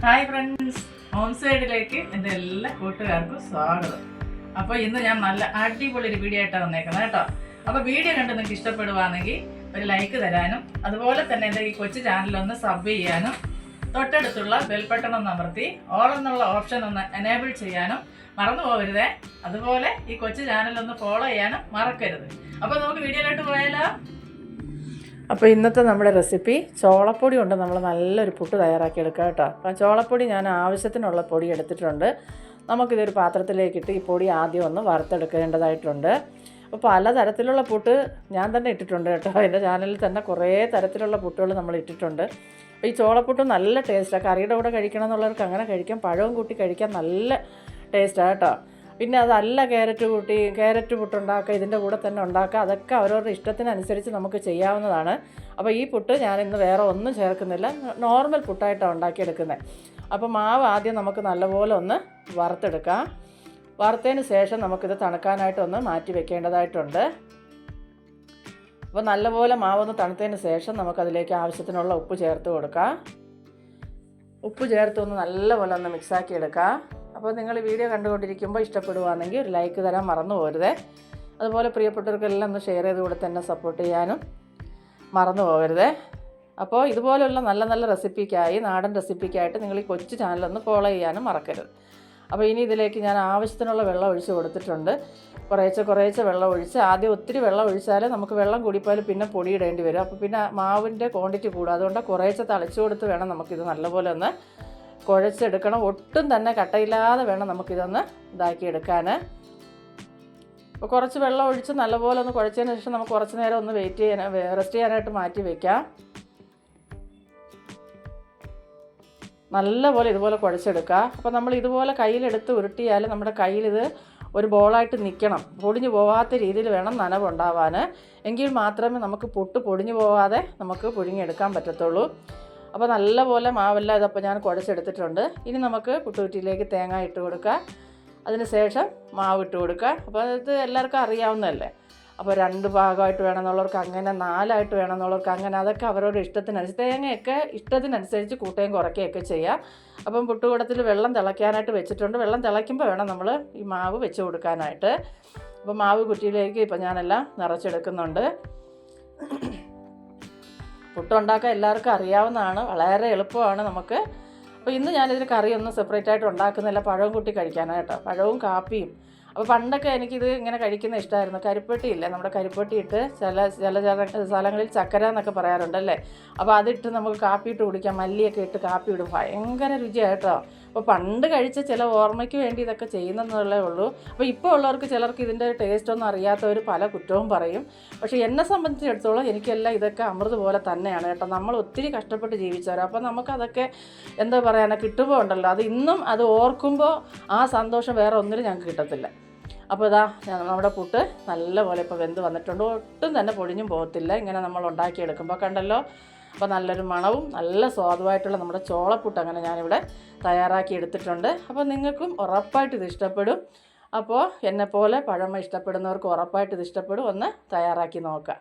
Hi friends, home സൈഡിലേക്ക് എൻ്റെ എല്ലാ കൂട്ടുകാർക്കും സ്വാഗതം. അപ്പോൾ ഇന്ന് ഞാൻ നല്ല അടിപൊളി ഒരു വീഡിയോ ആയിട്ടാണ് വന്നേക്കുന്നത് കേട്ടോ. അപ്പോൾ വീഡിയോ കണ്ട് നിങ്ങൾക്ക് ഇഷ്ടപ്പെടുവാണെങ്കിൽ ഒരു ലൈക്ക് തരാനും അതുപോലെ തന്നെ എൻ്റെ ഈ കൊച്ചു ചാനലൊന്ന് സബ് ചെയ്യാനും തൊട്ടടുത്തുള്ള ബെൽ ബട്ടൺ ഒന്ന് അമർത്തി ഓൾ എന്നുള്ള ഓപ്ഷൻ ഒന്ന് എനേബിൾ ചെയ്യാനും മറന്നു പോകരുതേ. അതുപോലെ ഈ കൊച്ചു ചാനലൊന്ന് ഫോളോ ചെയ്യാനും മറക്കരുത്. അപ്പോൾ നമുക്ക് വീഡിയോയിലോട്ട് പോയാലോ. അപ്പോൾ ഇന്നത്തെ നമ്മുടെ റെസിപ്പി ചോളപ്പൊടി കൊണ്ട് നമ്മൾ നല്ലൊരു പുട്ട് തയ്യാറാക്കി എടുക്കാം കേട്ടോ. അപ്പം ചോളപ്പൊടി ഞാൻ ആവശ്യത്തിനുള്ള പൊടി എടുത്തിട്ടുണ്ട്. നമുക്കിതൊരു പാത്രത്തിലേക്കിട്ട് ഈ പൊടി ആദ്യം ഒന്ന് വറുത്തെടുക്കേണ്ടതായിട്ടുണ്ട്. അപ്പോൾ പലതരത്തിലുള്ള പുട്ട് ഞാൻ തന്നെ ഇട്ടിട്ടുണ്ട് കേട്ടോ. എൻ്റെ ചാനലിൽ തന്നെ കുറേ തരത്തിലുള്ള പുട്ടുകൾ നമ്മൾ ഇട്ടിട്ടുണ്ട്. അപ്പോൾ ഈ ചോളപ്പുട്ട് നല്ല ടേസ്റ്റാണ്. കറിയുടെ കൂടെ കഴിക്കണം എന്നുള്ളവർക്ക് അങ്ങനെ കഴിക്കാം, പഴവും കൂട്ടി കഴിക്കാൻ നല്ല ടേസ്റ്റാണ് കേട്ടോ. പിന്നെ അതല്ല ക്യാരറ്റ് പുട്ടുണ്ടാക്കുക, ഇതിൻ്റെ കൂടെ തന്നെ ഉണ്ടാക്കുക, അതൊക്കെ അവരവരുടെ ഇഷ്ടത്തിനനുസരിച്ച് നമുക്ക് ചെയ്യാവുന്നതാണ്. അപ്പോൾ ഈ പുട്ട് ഞാനിന്ന് വേറെ ഒന്നും ചേർക്കുന്നില്ല, നോർമൽ പുട്ടായിട്ടാണ് ഉണ്ടാക്കിയെടുക്കുന്നത്. അപ്പോൾ മാവ് ആദ്യം നമുക്ക് നല്ലപോലെ ഒന്ന് വറുത്തെടുക്കാം. വറുത്തതിന് ശേഷം നമുക്കിത് തണുക്കാനായിട്ടൊന്ന് മാറ്റി വെക്കേണ്ടതായിട്ടുണ്ട്. അപ്പോൾ നല്ലപോലെ മാവൊന്ന് തണുത്തതിന് ശേഷം നമുക്കതിലേക്ക് ആവശ്യത്തിനുള്ള ഉപ്പ് ചേർത്ത് കൊടുക്കാം. ഉപ്പ് ചേർത്തൊന്ന് നല്ലപോലെ ഒന്ന് മിക്സാക്കി എടുക്കാം. അപ്പോൾ നിങ്ങൾ വീഡിയോ കണ്ടുകൊണ്ടിരിക്കുമ്പോൾ ഇഷ്ടപ്പെടുവാണെങ്കിൽ ഒരു ലൈക്ക് തരാൻ മറന്നു പോകരുതേ. അതുപോലെ പ്രിയപ്പെട്ടവർക്കെല്ലാം ഒന്ന് ഷെയർ ചെയ്ത് കൂടെ തന്നെ സപ്പോർട്ട് ചെയ്യാനും മറന്നു പോകരുതേ. അപ്പോൾ ഇതുപോലുള്ള നല്ല നല്ല റെസിപ്പിക്കായി, നാടൻ റെസിപ്പിക്കായിട്ട് നിങ്ങൾ ഈ കൊച്ചു ചാനലൊന്ന് ഫോളോ ചെയ്യാനും മറക്കരുത്. അപ്പോൾ ഇനി ഇതിലേക്ക് ഞാൻ ആവശ്യത്തിനുള്ള വെള്ളം ഒഴിച്ച് കൊടുത്തിട്ടുണ്ട്. കുറേശ്ശെ വെള്ളം ഒഴിച്ച്, ആദ്യം ഒത്തിരി വെള്ളം ഒഴിച്ചാൽ നമുക്ക് വെള്ളം കൂടിപ്പോയാൽ പിന്നെ പൊടി ഇടേണ്ടി വരും. അപ്പോൾ പിന്നെ മാവിൻ്റെ ക്വാണ്ടിറ്റി കൂടും. അതുകൊണ്ട് കുറേശ്ശെ തളിച്ചു കൊടുത്ത് വേണം നമുക്കിത് നല്ലപോലെ ഒന്ന് കുഴച്ചെടുക്കണം. ഒട്ടും തന്നെ കട്ടയില്ലാതെ വേണം നമുക്കിതൊന്ന് ഇതാക്കിയെടുക്കാൻ. അപ്പോൾ കുറച്ച് വെള്ളം ഒഴിച്ച് നല്ലപോലെ ഒന്ന് കുഴച്ചതിന് ശേഷം നമുക്ക് കുറച്ച് നേരം ഒന്ന് റെസ്റ്റ് ചെയ്യാനായിട്ട് മാറ്റി വയ്ക്കാം. നല്ലപോലെ ഇതുപോലെ കുഴച്ചെടുക്കുക. അപ്പോൾ നമ്മൾ ഇതുപോലെ കയ്യിലെടുത്ത് ഉരുട്ടിയാൽ നമ്മുടെ കയ്യിലിത് ഒരു ബോളായിട്ട് നിൽക്കണം. പൊടിഞ്ഞു പോകാത്ത രീതിയിൽ വേണം നനവുണ്ടാവാൻ. എങ്കിൽ മാത്രമേ നമുക്ക് പുട്ട് പൊടിഞ്ഞു പോകാതെ നമുക്ക് പുഴുങ്ങിയെടുക്കാൻ പറ്റത്തുള്ളൂ. അപ്പോൾ നല്ലപോലെ മാവെല്ലാം ഇതപ്പോൾ ഞാൻ കുഴച്ചെടുത്തിട്ടുണ്ട്. ഇനി നമുക്ക് പുട്ടുകുറ്റിയിലേക്ക് തേങ്ങ ഇട്ട് കൊടുക്കുക. അതിന് ശേഷം മാവ് ഇട്ട് കൊടുക്കുക. അപ്പോൾ ഇത് എല്ലാവർക്കും അറിയാവുന്നതല്ലേ. അപ്പോൾ 2 ഭാഗമായിട്ട് വേണമെന്നുള്ളവർക്ക് അങ്ങനെ, 4ആയിട്ട് വേണമെന്നുള്ളവർക്ക് അങ്ങനെ, അതൊക്കെ അവരവരുടെ ഇഷ്ടത്തിനനുസരിച്ച്, തേങ്ങയൊക്കെ ഇഷ്ടത്തിനനുസരിച്ച് കൂട്ടുകയും കുറയ്ക്കുകയൊക്കെ ചെയ്യാം. അപ്പം പുട്ടുകുടത്തിൽ വെള്ളം തിളയ്ക്കാനായിട്ട് വെച്ചിട്ടുണ്ട്. വെള്ളം തിളയ്ക്കുമ്പോൾ വേണം നമ്മൾ ഈ മാവ് വെച്ച് കൊടുക്കാനായിട്ട്. അപ്പോൾ മാവ് കുറ്റിയിലേക്ക് ഇപ്പോൾ ഞാനെല്ലാം നിറച്ചെടുക്കുന്നുണ്ട്. പുട്ടുണ്ടാക്കാൻ എല്ലാവർക്കും അറിയാവുന്നതാണ്, വളരെ എളുപ്പമാണ് നമുക്ക്. അപ്പോൾ ഇന്ന് ഞാനിതിന് കറിയൊന്നും സെപ്പറേറ്റ് ആയിട്ട് ഉണ്ടാക്കുന്നില്ല, പഴവും കൂട്ടി കഴിക്കാനായിട്ടോ, പഴവും കാപ്പിയും. അപ്പോൾ പണ്ടൊക്കെ എനിക്കിത് ഇങ്ങനെ കഴിക്കുന്ന ഇഷ്ടമായിരുന്നു. കരിപ്പെട്ടിയില്ലേ, നമ്മുടെ കരിപ്പെട്ടി ഇട്ട് ചില സ്ഥലങ്ങളിൽ ചക്കര എന്നൊക്കെ പറയാറുണ്ടല്ലേ. അപ്പോൾ അതിട്ട് നമുക്ക് കാപ്പി ഇട്ട് കുടിക്കാം, മല്ലിയൊക്കെ ഇട്ട് കാപ്പി ഇടും, ഭയങ്കര രുചിയായിട്ടോ. അപ്പോൾ പണ്ട് കഴിച്ച ചില ഓർമ്മയ്ക്ക് വേണ്ടി ഇതൊക്കെ ചെയ്യുന്നതെന്നുള്ളേ ഉള്ളൂ. അപ്പോൾ ഇപ്പോൾ ഉള്ളവർക്ക് ചിലർക്ക് ഇതിൻ്റെ ടേസ്റ്റൊന്നും അറിയാത്തവർ പല കുറ്റവും പറയും. പക്ഷേ എന്നെ സംബന്ധിച്ചിടത്തോളം എനിക്കെല്ലാം ഇതൊക്കെ അമൃത് പോലെ തന്നെയാണ് കേട്ടോ. നമ്മൾ ഒത്തിരി കഷ്ടപ്പെട്ട് ജീവിച്ചവരാണ്. അപ്പോൾ നമുക്കതൊക്കെ എന്താ പറയാനാ, കിട്ടുമ്പോൾ ഉണ്ടല്ലോ, അത് ഇന്നും അത് ഓർക്കുമ്പോൾ ആ സന്തോഷം വേറെ ഒന്നിനും ഞങ്ങൾക്ക് കിട്ടത്തില്ല. അപ്പോൾ ഇതാ നമ്മുടെ പുട്ട് നല്ലപോലെ ഇപ്പോൾ വെന്ത് വന്നിട്ടുണ്ട്. ഒട്ടും തന്നെ പൊടിഞ്ഞും പോകത്തില്ല ഇങ്ങനെ നമ്മൾ ഉണ്ടാക്കിയെടുക്കുമ്പോൾ, കണ്ടല്ലോ. അപ്പോൾ നല്ലൊരു മണവും നല്ല സ്വാദുമായിട്ടുള്ള നമ്മുടെ ചോളപ്പുട്ട് അങ്ങനെ ഞാനിവിടെ തയ്യാറാക്കി എടുത്തിട്ടുണ്ട്. അപ്പോൾ നിങ്ങൾക്കും ഉറപ്പായിട്ട് ഇത് ഇഷ്ടപ്പെടും. അപ്പോൾ എന്നെപ്പോലെ പഴമ ഇഷ്ടപ്പെടുന്നവർക്ക് ഉറപ്പായിട്ട് ഇത് ഇഷ്ടപ്പെടും. ഒന്ന് തയ്യാറാക്കി നോക്കുക.